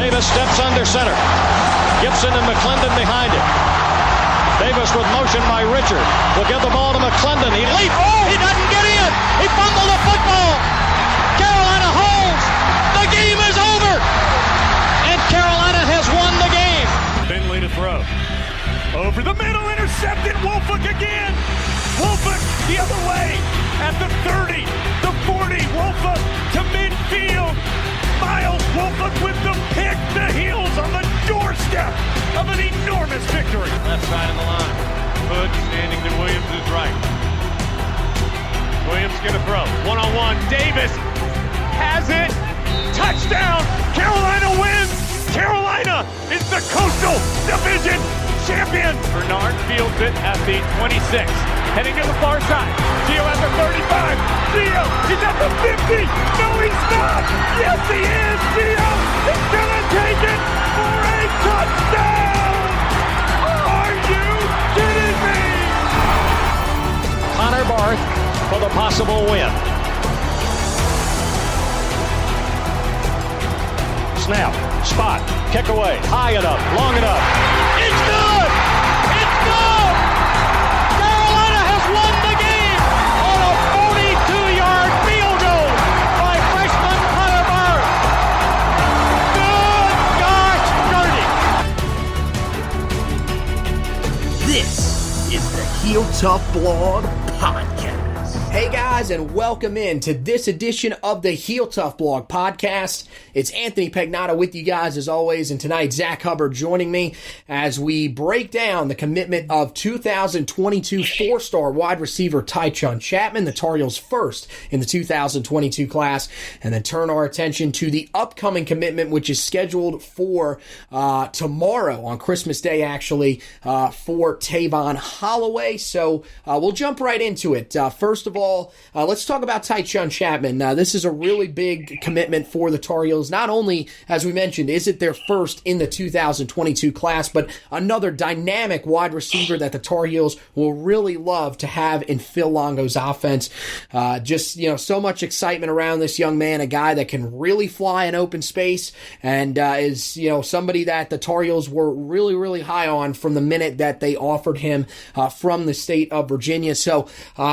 Davis steps under center. Gibson and McClendon behind him. Davis with motion by Richard. Will give the ball to McClendon. He leaps. Oh, he doesn't get in. He fumbled the football. Carolina holds. The game is over. And Carolina has won the game. Finley to throw. Over the middle, intercepted. Wolford again. Wolford the other way at the 30, the 40. Wolford to midfield. Miles Wolford with the pick. The Heels on the doorstep of an enormous victory. Left side of the line. Hood standing to Williams' right. Williams gonna throw. One-on-one. Davis has it. Touchdown. Carolina wins. Carolina is the Coastal Division champion. Bernard fields it at the 26. Heading to the far side. Gio at the 35. Gio is at the 50. No, he's not. Yes, he is. Gio is going to take it for a touchdown. Are you kidding me? Connor Barth for the possible win. Snap, spot, kick away, high enough, long enough. It's good! It's good! Carolina has won the game on a 42-yard field goal by freshman Connor Barth. Good gosh, dirty. This is the Heel Tough Blog Podcast. Hey guys, and welcome in to this edition of the Heel Tough Blog Podcast. It's Anthony Pagnotta with you guys as always, and tonight Zack Hubbard joining me as we break down the commitment of 2022 four-star wide receiver Tychaun Chapman, the Tar Heels' first in the 2022 class, and then turn our attention to the upcoming commitment, which is scheduled for tomorrow on Christmas Day, actually, for Tayon Holloway. So we'll jump right into it. First of all, let's talk about Tychaun Chapman. This is a really big commitment for the Tar Heels. Not only, as we mentioned, is it their first in the 2022 class, but another dynamic wide receiver that the Tar Heels will really love to have in Phil Longo's offense. So much excitement around this young man, a guy that can really fly in open space and is, somebody that the Tar Heels were really, really high on from the minute that they offered him from the state of Virginia. So,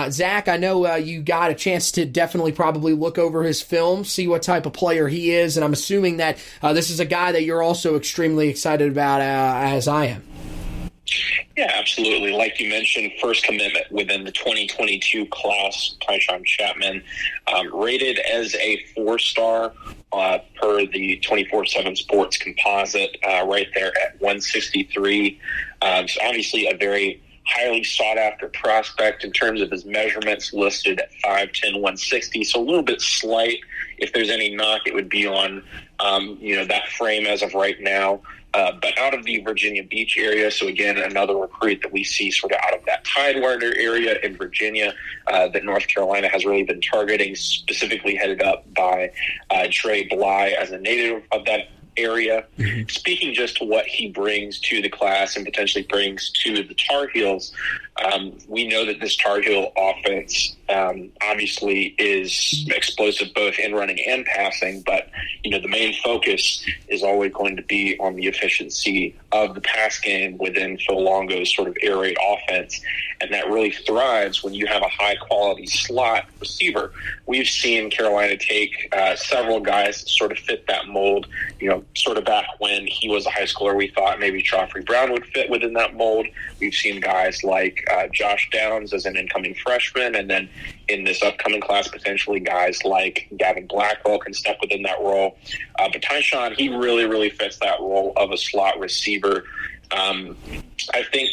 Zack, I know you got a chance to definitely probably look over his film, see what type of player he is, and I'm assuming that this is a guy that you're also extremely excited about as I am. Yeah, absolutely. Like you mentioned, first commitment within the 2022 class, Tychaun Chapman, rated as a four-star per the 24/7 Sports composite, right there at 163. So obviously a very highly sought-after prospect in terms of his measurements, listed at 5'10", 160, so a little bit slight. If there's any knock, it would be on, that frame as of right now. But out of the Virginia Beach area, so again, another recruit that we see sort of out of that Tidewater area in Virginia that North Carolina has really been targeting, specifically headed up by Trey Bly as a native of that area. Mm-hmm. Speaking just to what he brings to the class and potentially brings to the Tar Heels, we know that this Tar Heel offense obviously is explosive both in running and passing, but the main focus is always going to be on the efficiency of the pass game within Phil Longo's sort of air raid offense, and that really thrives when you have a high quality slot receiver. We've seen Carolina take several guys that sort of fit that mold. Sort of back when he was a high schooler, we thought maybe Joffrey Brown would fit within that mold. We've seen guys like Josh Downs as an incoming freshman, and then in this upcoming class, potentially guys like Gavin Blackwell can step within that role. But Tychaun, he really, really fits that role of a slot receiver. I think,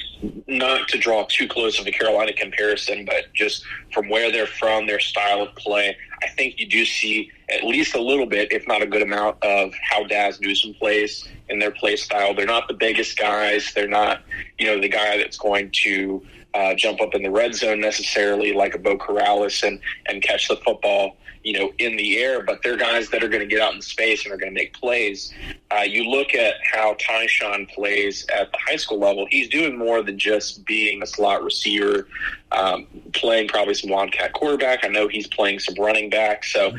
not to draw too close of a Carolina comparison, but just from where they're from, their style of play, I think you do see at least a little bit, if not a good amount, of how Daz Newsome plays in their play style. They're not the biggest guys. They're not, the guy that's going to jump up in the red zone necessarily like a Bo Corrales and catch the football, in the air, but they're guys that are going to get out in space and are going to make plays. You look at how Tychaun plays at the high school level, he's doing more than just being a slot receiver, playing probably some wildcat quarterback. I know he's playing some running back, so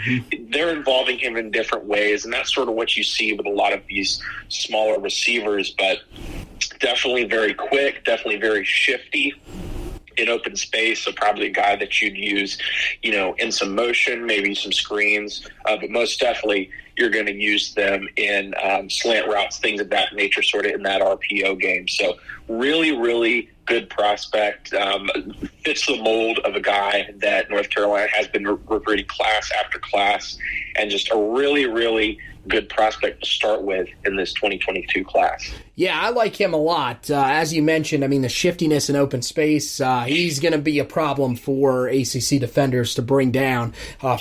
they're involving him in different ways, and that's sort of what you see with a lot of these smaller receivers, but definitely very quick, definitely very shifty in open space, so probably a guy that you'd use, in some motion, maybe some screens, but most definitely you're going to use them in slant routes, things of that nature, sort of in that RPO game. So really, really good prospect, fits the mold of a guy that North Carolina has been recruiting class after class, and just a really, really good prospect to start with in this 2022 class. Yeah, I like him a lot. As you mentioned, the shiftiness in open space, he's going to be a problem for ACC defenders to bring down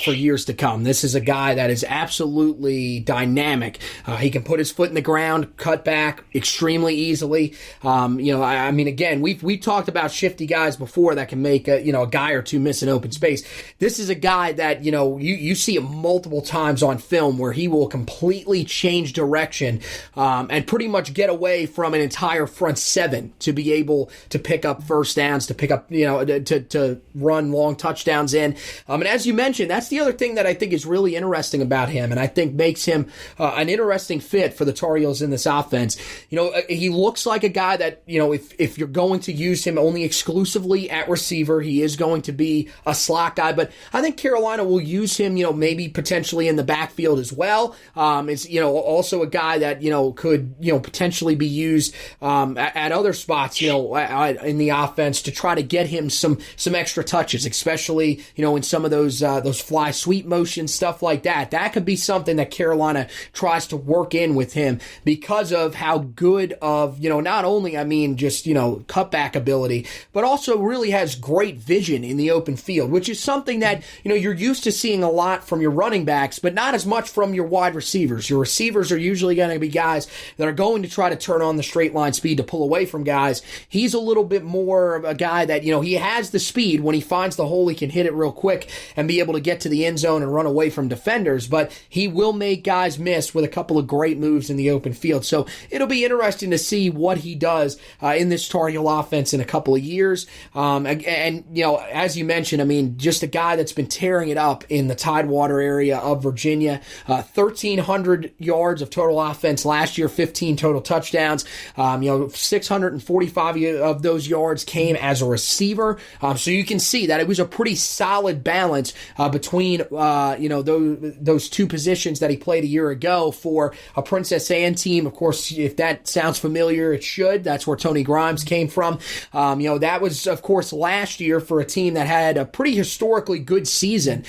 for years to come. This is a guy that is absolutely dynamic. He can put his foot in the ground, cut back extremely easily. Again, we've talked about shifty guys before that can make a guy or two miss in open space. This is a guy that, you see it multiple times on film where he will completely change direction and pretty much get away from an entire front seven to be able to pick up first downs, to pick up, to run long touchdowns in. And as you mentioned, that's the other thing that I think is really interesting about him, and I think makes him an interesting fit for the Tar Heels in this offense. He looks like a guy that, if you're going to use him only exclusively at receiver, he is going to be a slot guy, but I think Carolina will use him, maybe potentially in the backfield as well. It's, also a guy that, could, potentially be used at other spots, in the offense to try to get him some extra touches, especially, in some of those fly sweep motions, stuff like that. That could be something that Carolina tries to work in with him because of how good of, not only, just, cutback ability, but also really has great vision in the open field, which is something that, you're used to seeing a lot from your running backs, but not as much from your wide receivers. Your receivers are usually going to be guys that are going to try to turn on the straight line speed to pull away from guys. He's a little bit more of a guy that, he has the speed. When he finds the hole, he can hit it real quick and be able to get to the end zone and run away from defenders, but he will make guys miss with a couple of great moves in the open field. So it'll be interesting to see what he does in this Tar Heel offense in a couple of years. As you mentioned, just a guy that's been tearing it up in the Tidewater area of Virginia. 1,300 yards of total offense last year, 15 total touchdowns. 645 of those yards came as a receiver. So you can see that it was a pretty solid balance between those two positions that he played a year ago for a Princess Anne team. Of course, if that sounds familiar, it should. That's where Tony Grimes came from. That was, of course, last year for a team that had a pretty historically good season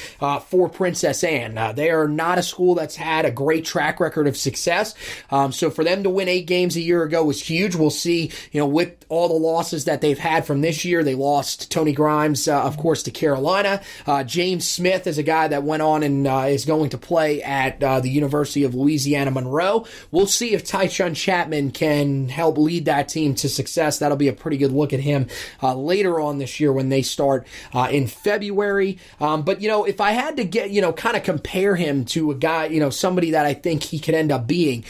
for Princess Anne. They are not a school that's had a great track record of success. So for them to win 8 games a year ago was huge. We'll see, with all the losses that they've had from this year, they lost Tony Grimes, of course, to Carolina. James Smith is a guy that went on and is going to play at the University of Louisiana Monroe. We'll see if Tychaun Chapman can help lead that team to success. That'll be a pretty good look at him later on this year when they start in February. But if I had to get, kind of compare him to a guy, somebody that I think he could end up being,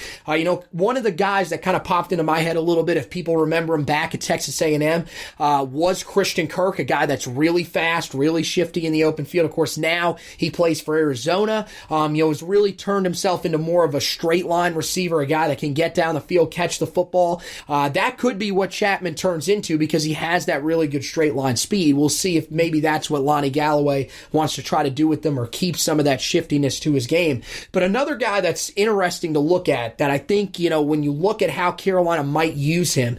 one of the guys that kind of popped into my head a little bit, if people remember him back at Texas A&M, was Christian Kirk, a guy that's really fast, really shifty in the open field. Of course, now he plays for Arizona. Has really turned himself into more of a straight line receiver, a guy that can get down the field, catch the football. That could be what Chapman turns into because he has that really good straight line speed. We'll see if maybe that's what Lonnie Galloway wants to try to do with them or keep some of that shiftiness to his game. But another guy that's interesting to look at that I think, when you look at how Carolina might use him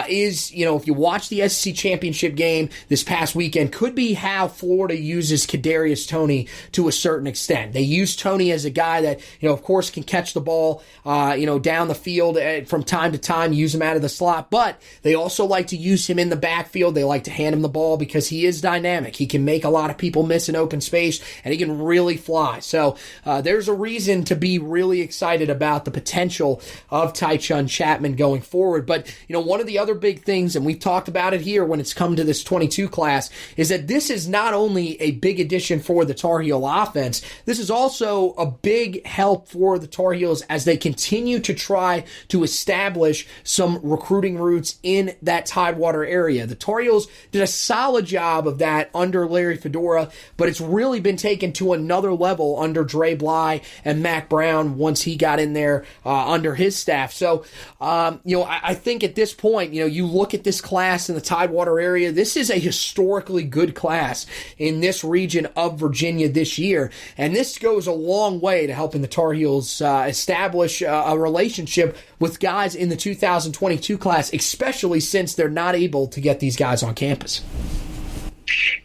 is, if you watch the SEC championship game this past weekend, could be how Florida uses Kadarius Toney to a certain extent. They use Toney as a guy that, of course, can catch the ball, down the field from time to time, use him out of the slot, but they also like to use him in the backfield. They like to hand him the ball because he is dynamic. He can make a lot of people miss in open space, and he can really fly. So there's a reason to be really excited about the potential of Tychaun Chapman going forward. But, one of the other big things, and we've talked about it here when it's come to this 22 class, is that this is not only a big addition for the Tar Heel offense, this is also a big help for the Tar Heels as they continue to try to establish some recruiting routes in that Tidewater area. The Tar Heels did a solid job of that under Larry Fedora, but it's really been taken to another level under Dre Bly and Mac Brown once he got in there under his staff. So, I think at this point, you look at this class in the Tidewater area, this is a historically good class in this region of Virginia this year, and this goes a long way to helping the Tar Heels establish a relationship with guys in the 2022 class, especially since they're not able to get these guys on campus.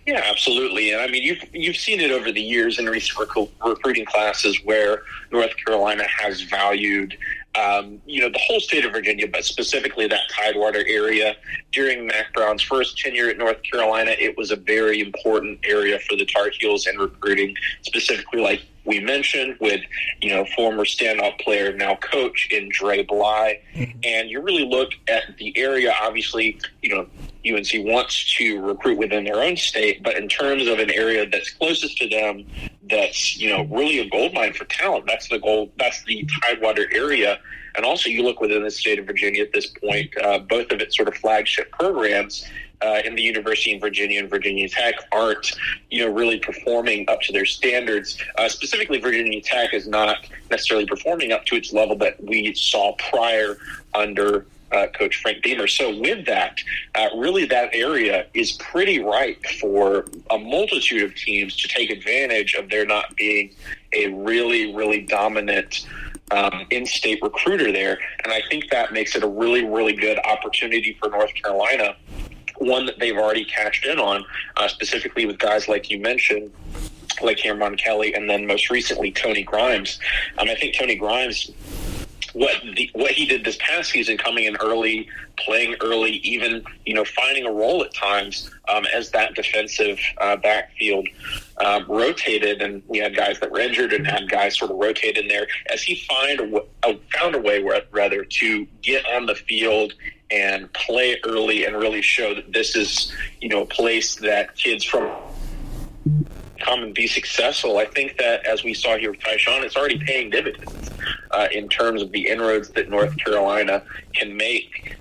Yeah, absolutely. And I mean, you've seen it over the years in recent recruiting classes where North Carolina has valued, the whole state of Virginia, but specifically that Tidewater area. During Mac Brown's first tenure at North Carolina, it was a very important area for the Tar Heels in recruiting, specifically like we mentioned with, former standout player, now coach in Dre Bly. Mm-hmm. And you really look at the area, obviously, UNC wants to recruit within their own state, but in terms of an area that's closest to them, that's, really a goldmine for talent. That's the goal. That's the Tidewater area. And also you look within the state of Virginia at this point, both of its sort of flagship programs in the University of Virginia and Virginia Tech aren't, really performing up to their standards. Specifically, Virginia Tech is not necessarily performing up to its level that we saw prior under Coach Frank Beamer. So with that, really that area is pretty ripe for a multitude of teams to take advantage of there not being a really, really dominant in-state recruiter there. And I think that makes it a really, really good opportunity for North Carolina, one that they've already cashed in on, specifically with guys like you mentioned, like Cameron Kelly, and then most recently Tony Grimes. I think Tony Grimes, what he did this past season, coming in early, playing early, even finding a role at times as that defensive backfield rotated, and we had guys that were injured and had guys sort of rotate in there as he found a way to get on the field and play early and really show that this is a place that kids from come and be successful. I think that, as we saw here with Tychaun, it's already paying dividends in terms of the inroads that North Carolina can make.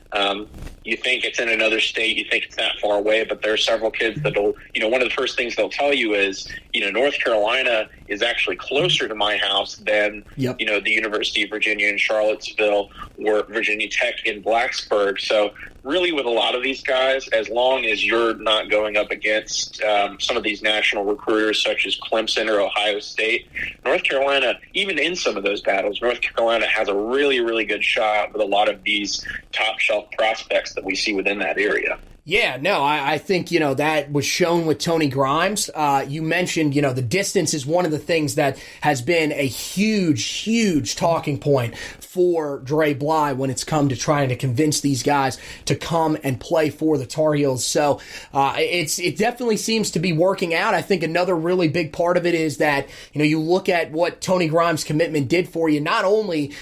You think it's in another state, you think it's not far away, but there are several kids that'll, one of the first things they'll tell you is, North Carolina is actually closer to my house than, the University of Virginia in Charlottesville or Virginia Tech in Blacksburg. So really with a lot of these guys, as long as you're not going up against some of these national recruiters such as Clemson or Ohio State, North Carolina, even in some of those battles, North Carolina has a really, really good shot with a lot of these top shelf prospects that we see within that area. Yeah, no, I think, that was shown with Tony Grimes. You mentioned, the distance is one of the things that has been a huge, huge talking point for Dre Bly when it's come to trying to convince these guys to come and play for the Tar Heels. So it definitely seems to be working out. I think another really big part of it is that, you look at what Tony Grimes' commitment did for you, not only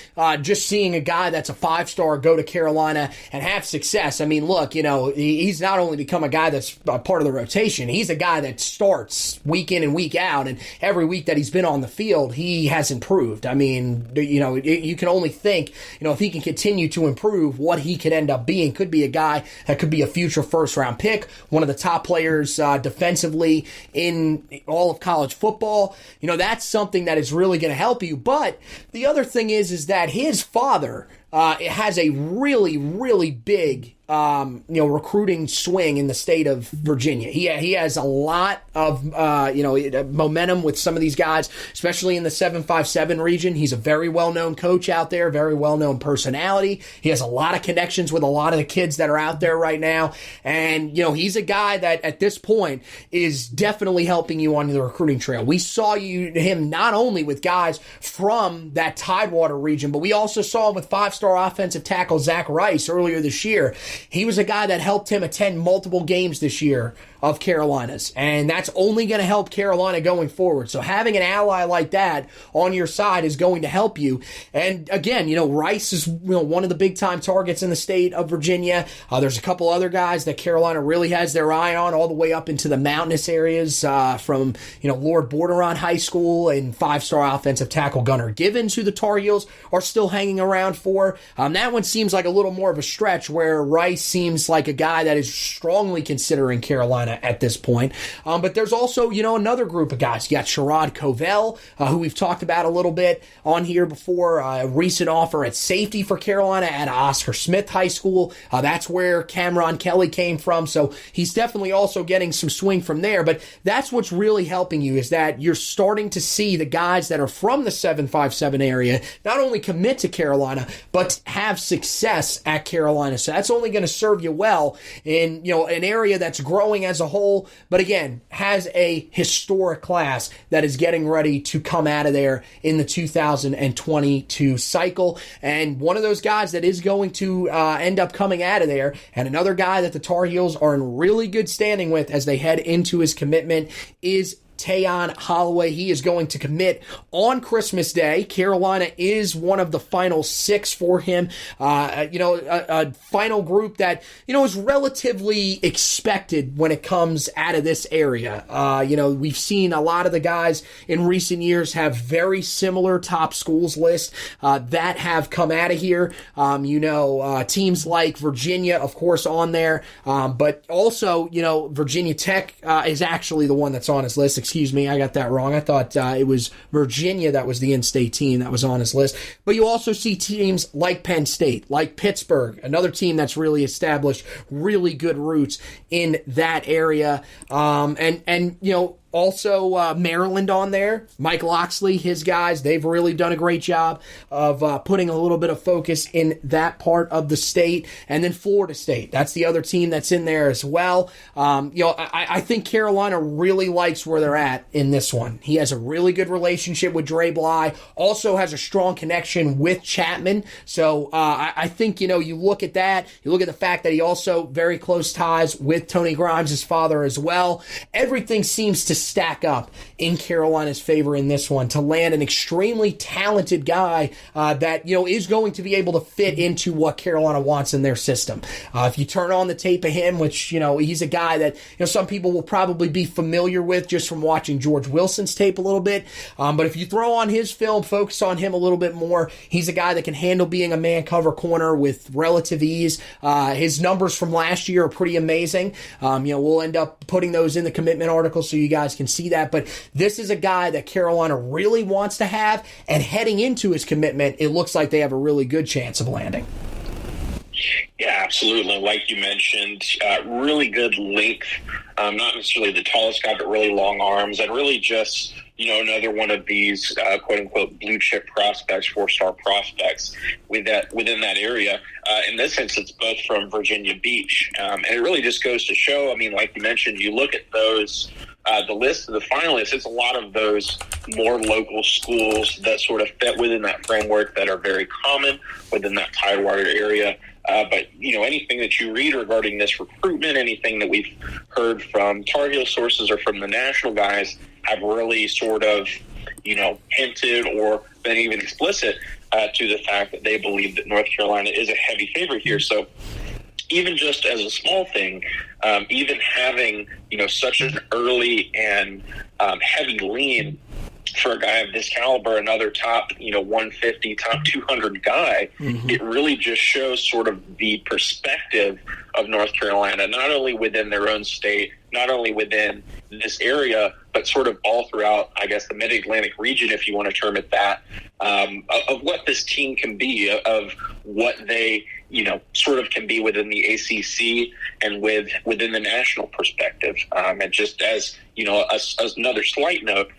just seeing a guy that's a 5-star go to Carolina and have success. I mean, look, he's not only become a guy that's a part of the rotation, he's a guy that starts week in and week out, and every week that he's been on the field, he has improved. I mean, you can only think, if he can continue to improve, what he could end up being. Could be a guy that could be a future first-round pick, one of the top players defensively in all of college football. That's something that is really going to help you. But the other thing is that his father has a really, really big recruiting swing in the state of Virginia. He has a lot of, momentum with some of these guys, especially in the 757 region. He's a very well-known coach out there, very well-known personality. He has a lot of connections with a lot of the kids that are out there right now. And, he's a guy that at this point is definitely helping you on the recruiting trail. We saw him not only with guys from that Tidewater region, but we also saw him with 5-star 5-star offensive tackle Zach Rice earlier this year. He was a guy that helped him attend multiple games this year of Carolina's, and that's only going to help Carolina going forward. So having an ally like that on your side is going to help you. And again, Rice is one of the big-time targets in the state of Virginia. There's a couple other guys that Carolina really has their eye on, all the way up into the mountainous areas from Lord Borderon High School, and 5-star offensive tackle Gunnar Givens, who the Tar Heels are still hanging around for. That one seems like a little more of a stretch, where Rice seems like a guy that is strongly considering Carolina at this point. But there's also, another group of guys. You got Sherrod Covell, who we've talked about a little bit on here before. A recent offer at safety for Carolina at Oscar Smith High School. That's where Cameron Kelly came from. So he's definitely also getting some swing from there. But that's what's really helping you, is that you're starting to see the guys that are from the 757 area not only commit to Carolina, but have success at Carolina. So that's only going to serve you well in, an area that's growing as a whole, but again, has a historic class that is getting ready to come out of there in the 2022 cycle. And one of those guys that is going to end up coming out of there, and another guy that the Tar Heels are in really good standing with as they head into his commitment, is Tayon Holloway. He is going to commit on Christmas Day. Carolina is one of the final 6 for him. A final group that, is relatively expected when it comes out of this area. We've seen a lot of the guys in recent years have very similar top schools lists that have come out of here. Teams like Virginia, of course, on there. But also, Virginia Tech is actually the one that's on his list. Excuse me, I got that wrong. I thought it was Virginia that was the in-state team that was on his list. But you also see teams like Penn State, like Pittsburgh, another team that's really established really good roots in that area. Also, Maryland on there. Mike Loxley, his guys, they've really done a great job of putting a little bit of focus in that part of the state. And then Florida State, that's the other team that's in there as well. I think Carolina really likes where they're at in this one. He has a really good relationship with Dre Bly, also has a strong connection with Chapman. So I think, you look at that, you look at the fact that he also very close ties with Tony Grimes, his father, as well. Everything seems to stack up in Carolina's favor in this one to land an extremely talented guy that is going to be able to fit into what Carolina wants in their system. If you turn on the tape of him, which he's a guy that some people will probably be familiar with just from watching George Wilson's tape a little bit, but if you throw on his film, focus on him a little bit more, he's a guy that can handle being a man cover corner with relative ease. His numbers from last year are pretty amazing. We'll end up putting those in the commitment article so you guys can see that, but this is a guy that Carolina really wants to have, and heading into his commitment, it looks like they have a really good chance of landing. Yeah, absolutely. Like you mentioned, really good length, not necessarily the tallest guy, but really long arms, and really just, another one of these quote-unquote blue-chip prospects, 4-star prospects within that area. In this instance, both from Virginia Beach. And it really just goes to show, like you mentioned, you look at those, the list of the finalists, it's a lot of those more local schools that sort of fit within that framework that are very common within that Tidewater area. But, anything that you read regarding this recruitment, anything that we've heard from Tar Heel sources or from the national guys have really sort of, hinted or been even explicit to the fact that they believe that North Carolina is a heavy favorite here. So even just as a small thing, even having, such an early and heavy lean for a guy of this caliber, another top, 150, top 200 guy, it really just shows sort of the perspective of North Carolina, not only within their own state, not only within this area, but sort of all throughout, I guess, the Mid-Atlantic region, if you want to term it that, of what this team can be, of what they, sort of can be within the ACC and within the national perspective. And just as, as another slight note,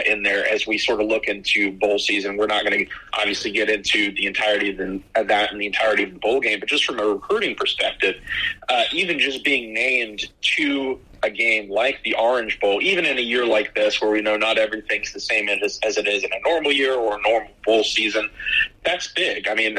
in there as we sort of look into bowl season. We're not going to obviously get into the entirety of that and the entirety of the bowl game, but just from a recruiting perspective, even just being named to a game like the Orange Bowl, even in a year like this where we know not everything's the same as it is in a normal year or a normal bowl season, that's big. I mean,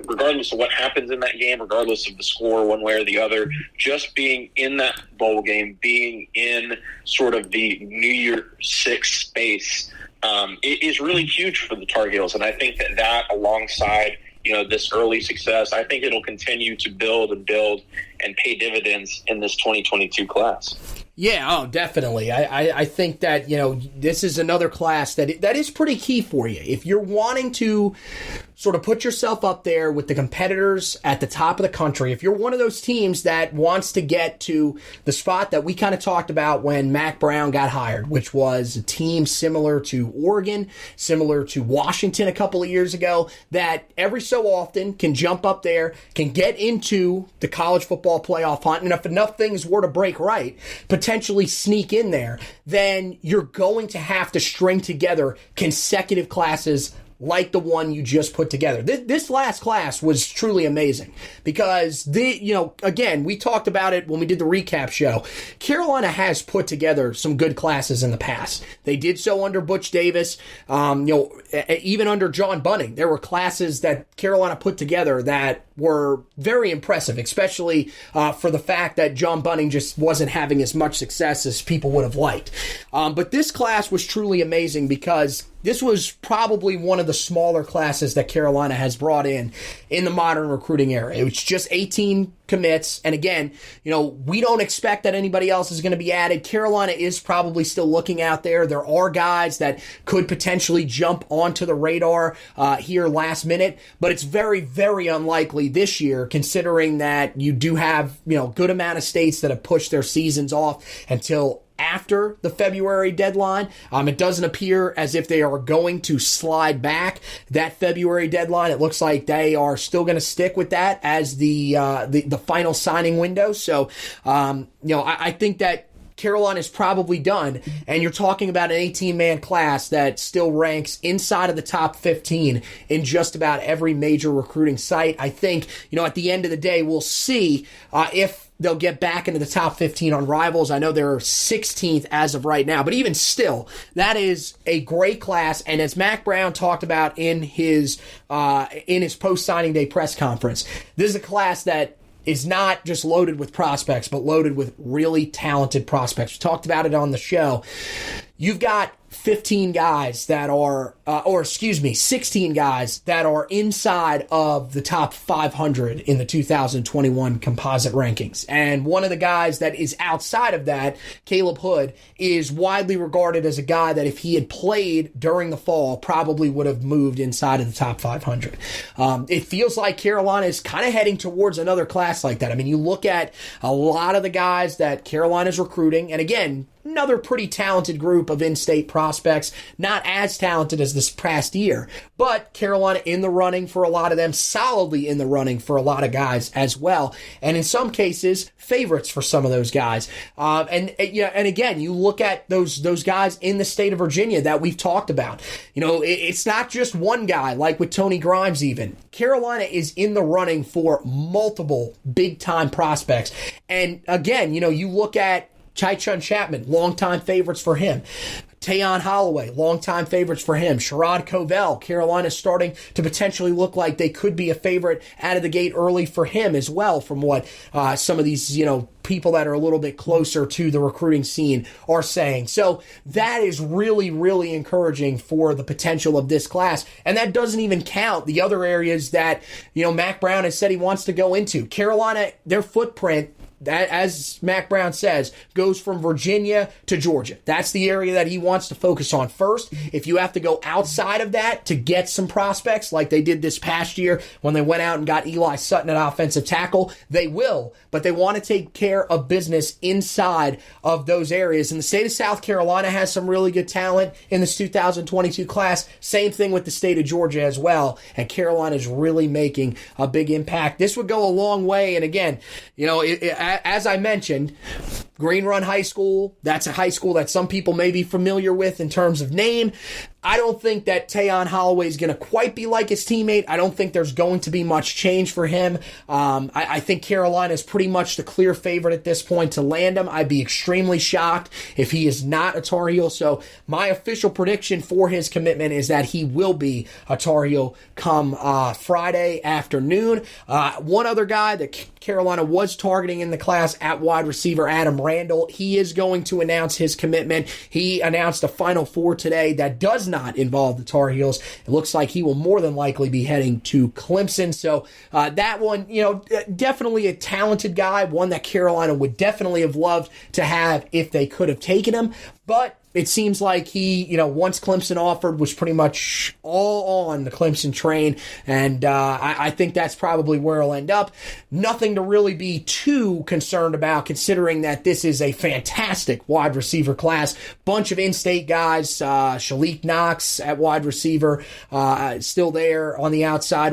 regardless of what happens in that game, regardless of the score one way or the other, just being in that bowl game, being in sort of the New Year Six space, it is really huge for the Tar Heels. And I think that alongside, this early success, I think it'll continue to build and pay dividends in this 2022 class. Yeah, oh, definitely. I think that, this is another class that is pretty key for you. If you're wanting to sort of put yourself up there with the competitors at the top of the country, if you're one of those teams that wants to get to the spot that we kind of talked about when Mack Brown got hired, which was a team similar to Oregon, similar to Washington a couple of years ago, that every so often can jump up there, can get into the college football playoff hunt, and if enough things were to break right, potentially sneak in there, then you're going to have to string together consecutive classes like the one you just put together. This last class was truly amazing because again, we talked about it when we did the recap show. Carolina has put together some good classes in the past. They did so under Butch Davis, even under John Bunning. There were classes that Carolina put together that were very impressive, especially for the fact that John Bunning just wasn't having as much success as people would have liked. But this class was truly amazing because this was probably one of the smaller classes that Carolina has brought in the modern recruiting era. It was just 18 commits. And again, we don't expect that anybody else is going to be added. Carolina is probably still looking out there. There are guys that could potentially jump onto the radar here last minute, but it's very, very unlikely this year, considering that you do have, good amount of states that have pushed their seasons off until after the February deadline. It doesn't appear as if they are going to slide back that February deadline. It looks like they are still going to stick with that as the final signing window. So, I think that Carolina is probably done, and you're talking about an 18-man class that still ranks inside of the top 15 in just about every major recruiting site. I think, at the end of the day, we'll see if they'll get back into the top 15 on Rivals. I know they're 16th as of right now, but even still, that is a great class. And as Mack Brown talked about in his post-signing day press conference, this is a class that is not just loaded with prospects, but loaded with really talented prospects. We talked about it on the show. You've got 15 guys that are, 16 guys that are inside of the top 500 in the 2021 composite rankings. And one of the guys that is outside of that, Caleb Hood, is widely regarded as a guy that if he had played during the fall, probably would have moved inside of the top 500. It feels like Carolina is kind of heading towards another class like that. I mean, you look at a lot of the guys that Carolina's recruiting, and again, another pretty talented group of in-state prospects, not as talented as this past year, but Carolina in the running for a lot of them, solidly in the running for a lot of guys as well, and in some cases, favorites for some of those guys. And again, you look at those guys in the state of Virginia that we've talked about. It's not just one guy, like with Tony Grimes even. Carolina is in the running for multiple big-time prospects. And again, you look at Tychaun Chapman, longtime favorites for him. Tayon Holloway, longtime favorites for him. Sherrod Covell, Carolina's starting to potentially look like they could be a favorite out of the gate early for him as well, from what some of these, people that are a little bit closer to the recruiting scene are saying. So that is really, really encouraging for the potential of this class. And that doesn't even count the other areas that, Mack Brown has said he wants to go into. Carolina, their footprint, that, as Mack Brown says, goes from Virginia to Georgia. That's the area that he wants to focus on first. If you have to go outside of that to get some prospects, like they did this past year when they went out and got Eli Sutton at offensive tackle, they will. But they want to take care of business inside of those areas. And the state of South Carolina has some really good talent in this 2022 class. Same thing with the state of Georgia as well. And Carolina is really making a big impact. This would go a long way. And again, as I mentioned, Green Run High School, that's a high school that some people may be familiar with in terms of name. I don't think that Tayon Holloway is going to quite be like his teammate. I don't think there's going to be much change for him. I think Carolina is pretty much the clear favorite at this point to land him. I'd be extremely shocked if he is not a Tar Heel. So my official prediction for his commitment is that he will be a Tar Heel come Friday afternoon. One other guy that Carolina was targeting in the class at wide receiver, Adam Randall, he is going to announce his commitment. He announced a Final Four today that does not involve the Tar Heels. It looks like he will more than likely be heading to Clemson. So that one, definitely a talented guy, one that Carolina would definitely have loved to have if they could have taken him. But it seems like he, once Clemson offered, was pretty much all on the Clemson train, and I think that's probably where he'll end up. Nothing to really be too concerned about, considering that this is a fantastic wide receiver class. Bunch of in-state guys, Shalik Knox at wide receiver, still there on the outside.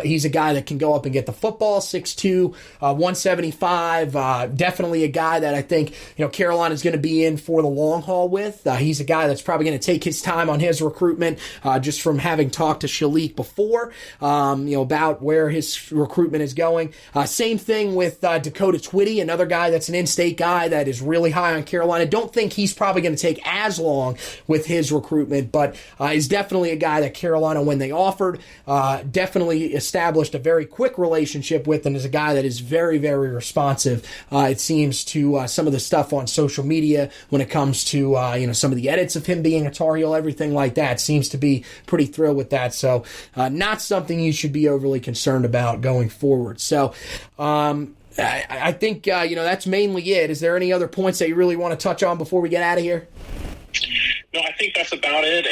He's a guy that can go up and get the football, 6'2", 175. Definitely a guy that I think, Carolina's going to be in for the long haul with. He's a guy that's probably going to take his time on his recruitment, just from having talked to Shalik before, about where his recruitment is going. Same thing with Dakota Twitty, another guy that's an in-state guy that is really high on Carolina. Don't think he's probably going to take as long with his recruitment, but is definitely a guy that Carolina, when they offered, definitely established a very quick relationship with, and is a guy that is very, very responsive, it seems, to some of the stuff on social media when it comes to some of the edits of him being a Tar Heel, everything like that. Seems to be pretty thrilled with that. So not something you should be overly concerned about going forward. So I think that's mainly it. Is there any other points that you really want to touch on before we get out of here? No, I think that's about it.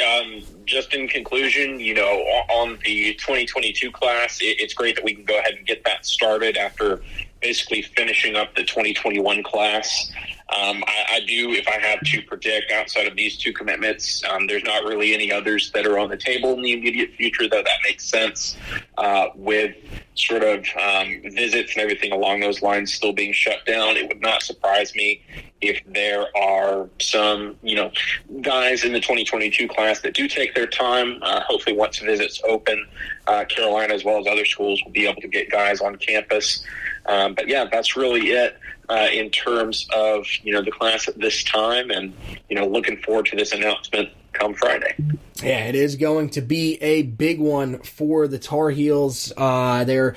Just in conclusion, on the 2022 class, it's great that we can go ahead and get that started after basically finishing up the 2021 class. I do, if I have to predict outside of these two commitments, there's not really any others that are on the table in the immediate future, though that makes sense, with sort of visits and everything along those lines still being shut down. It would not surprise me if there are some, guys in the 2022 class that do take their time. Hopefully once visits open, Carolina as well as other schools will be able to get guys on campus. But yeah, that's really it in terms of, the class at this time, and, looking forward to this announcement come Friday. Yeah, it is going to be a big one for the Tar Heels. There,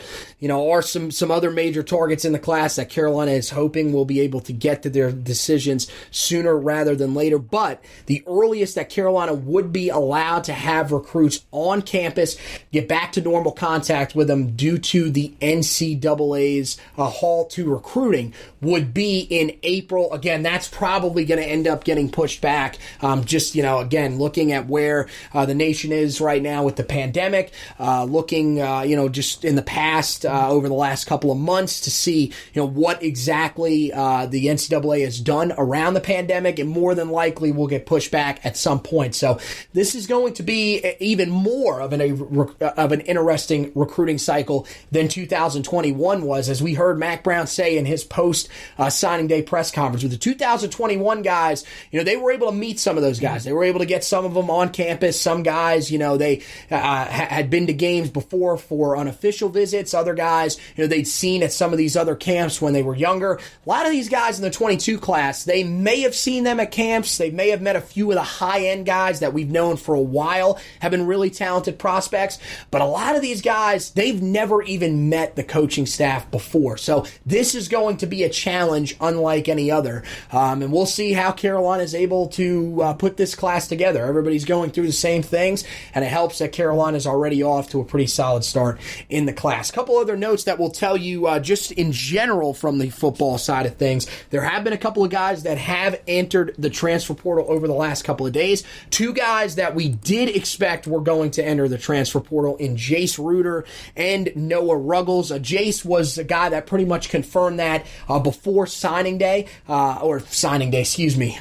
are some other major targets in the class that Carolina is hoping will be able to get to their decisions sooner rather than later. But the earliest that Carolina would be allowed to have recruits on campus get back to normal contact with them due to the NCAA's halt to recruiting would be in April. Again, that's probably going to end up getting pushed back. Again, looking at where the nation is right now with the pandemic, looking, just in the past, over the last couple of months to see, what exactly the NCAA has done around the pandemic, and more than likely will get pushed back at some point. So this is going to be even more of an interesting recruiting cycle than 2021 was, as we heard Mack Brown say in his post signing day press conference. With the 2021 guys, they were able to meet some of those guys. They were able to get some of them on campus. Some guys, they had been to games before for unofficial visits. Other guys, they'd seen at some of these other camps when they were younger. A lot of these guys in the 22 class, they may have seen them at camps. They may have met a few of the high-end guys that we've known for a while, have been really talented prospects. But a lot of these guys, they've never even met the coaching staff before. So this is going to be a challenge unlike any other. And we'll see how Carolina is able to put this class together. Everybody's going through the same things, and it helps that Carolina's already off to a pretty solid start in the class. A couple other notes that will tell you just in general from the football side of things. There have been a couple of guys that have entered the transfer portal over the last couple of days. Two guys that we did expect were going to enter the transfer portal in Jace Reuter and Noah Ruggles. Jace was a guy that pretty much confirmed that before signing day,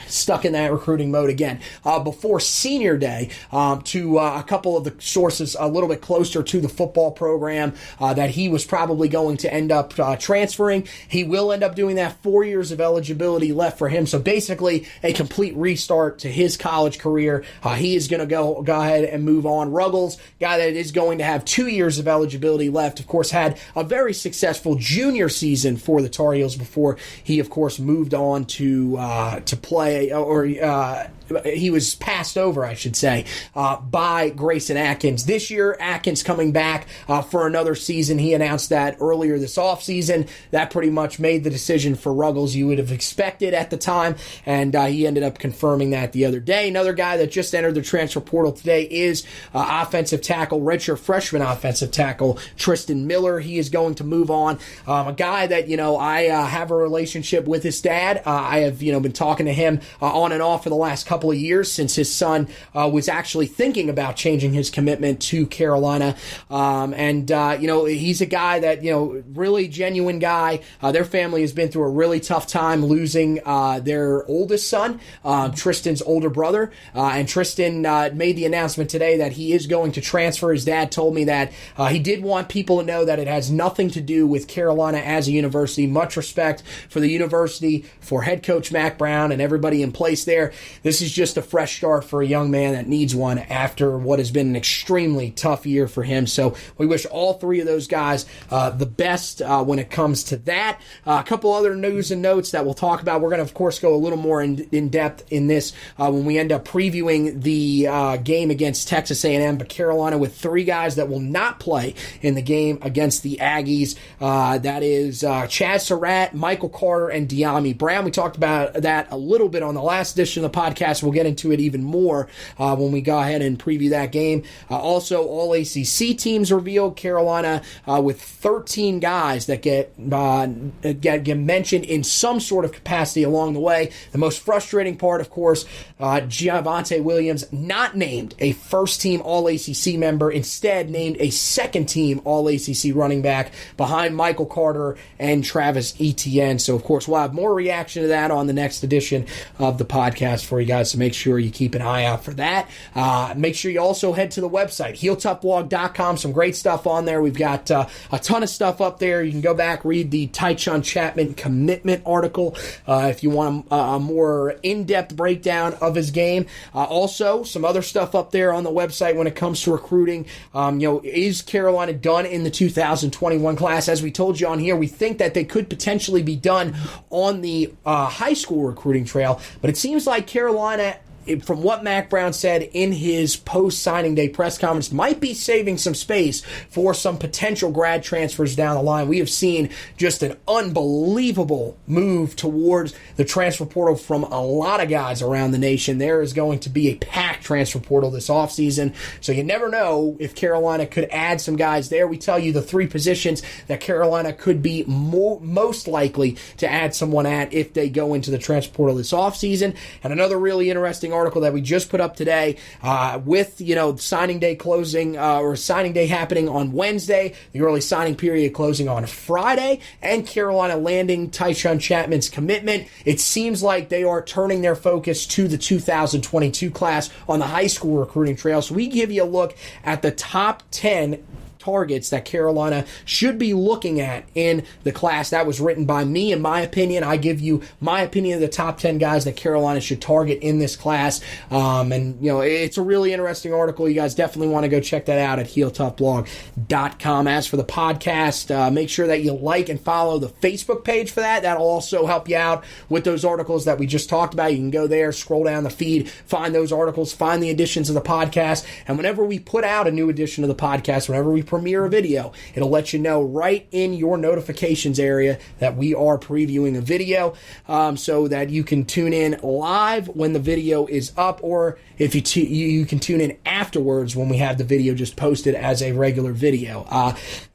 stuck in that recruiting mode again, before senior day. to a couple of the sources a little bit closer to the football program that he was probably going to end up transferring. He will end up doing that. 4 years of eligibility left for him. So basically a complete restart to his college career. He is going to go ahead and move on. Ruggles, guy that is going to have 2 years of eligibility left, of course, had a very successful junior season for the Tar Heels before he, of course, moved on to play, or he was passed over, I should say, by Grayson Atkins. This year, Atkins coming back for another season. He announced that earlier this offseason. That pretty much made the decision for Ruggles you would have expected at the time, and he ended up confirming that the other day. Another guy that just entered the transfer portal today is offensive tackle, redshirt freshman offensive tackle, Tristan Miller. He is going to move on. A guy that, I have a relationship with his dad. I have, been talking to him on and off for the last couple of years since his son was actually thinking about changing his commitment to Carolina. He's a guy that, really genuine guy. Their family has been through a really tough time losing their oldest son, Tristan's older brother. And Tristan made the announcement today that he is going to transfer. His dad told me that he did want people to know that it has nothing to do with Carolina as a university. Much respect for the university, for head coach Mack Brown and everybody in place there. This is just a fresh start for a young man that needs one after what has been an extremely tough year for him. So we wish all three of those guys the best when it comes to that. A couple other news and notes that we'll talk about. We're going to, of course, go a little more in depth in this when we end up previewing the game against Texas A&M, but Carolina with three guys that will not play in the game against the Aggies. That is Chaz Surratt, Michael Carter, and De'Ami Brown. We talked about that a little bit on the last edition of the podcast. We'll get into it even more when we go ahead and preview that game. Also, all ACC teams revealed. Carolina with 13 guys that get mentioned in some sort of capacity along the way. The most frustrating part, of course, Javonte Williams not named a first-team All-ACC member, instead named a second-team All-ACC running back behind Michael Carter and Travis Etienne. So, of course, we'll have more reaction to that on the next edition of the podcast for you guys, so make sure you keep an eye out for that. Make sure you also head to the website, HeelToughBlog.com. Some great stuff on there. We've got a ton of stuff up there. You can go back, read the Tychaun Chapman commitment article if you want a more in-depth breakdown of his game. Also, some other stuff up there on the website when it comes to recruiting. Is Carolina done in the 2021 class? As we told you on here, we think that they could potentially be done on the high school recruiting trail, but it seems like Carolina, from what Mack Brown said in his post-signing day press conference, might be saving some space for some potential grad transfers down the line. We have seen just an unbelievable move towards the transfer portal from a lot of guys around the nation. There is going to be a packed transfer portal this offseason, so you never know if Carolina could add some guys there. We tell you the three positions that Carolina could be most likely to add someone at if they go into the transfer portal this offseason. And another really interesting article that we just put up today with signing day closing or signing day happening on Wednesday, the early signing period closing on Friday, and Carolina landing Tychaun Chapman's commitment. It seems like they are turning their focus to the 2022 class on the high school recruiting trail. So we give you a look at the top 10 targets that Carolina should be looking at in the class. That was written by me, in my opinion. I give you my opinion of the top 10 guys that Carolina should target in this class. It's a really interesting article. You guys definitely want to go check that out at HeelToughBlog.com. As for the podcast, make sure that you like and follow the Facebook page for that. That'll also help you out with those articles that we just talked about. You can go there, scroll down the feed, find those articles, find the editions of the podcast, and whenever we put out a new edition of the podcast, whenever we premiere a video, it'll let you know right in your notifications area that we are previewing a video, so that you can tune in live when the video is up, or if you can tune in afterwards when we have the video just posted as a regular video.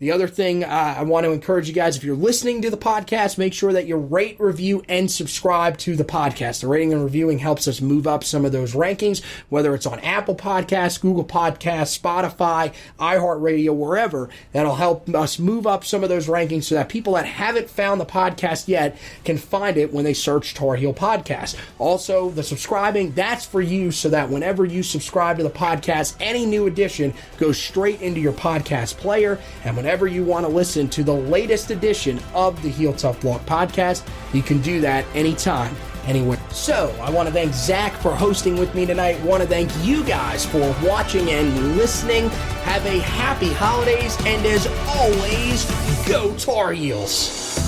The other thing I want to encourage you guys, if you're listening to the podcast, make sure that you rate, review, and subscribe to the podcast. The rating and reviewing helps us move up some of those rankings, whether it's on Apple Podcasts, Google Podcasts, Spotify, iHeartRadio, wherever. That'll help us move up some of those rankings so that people that haven't found the podcast yet can find it when they search Tar Heel Podcast. Also, the subscribing, that's for you so that whenever you subscribe to the podcast, any new edition goes straight into your podcast player. And whenever you want to listen to the latest edition of the Heel Tough Blog podcast, you can do that anytime, anywhere. So, I want to thank Zack for hosting with me tonight. I want to thank you guys for watching and listening. Have a happy holidays, and as always, go Tar Heels!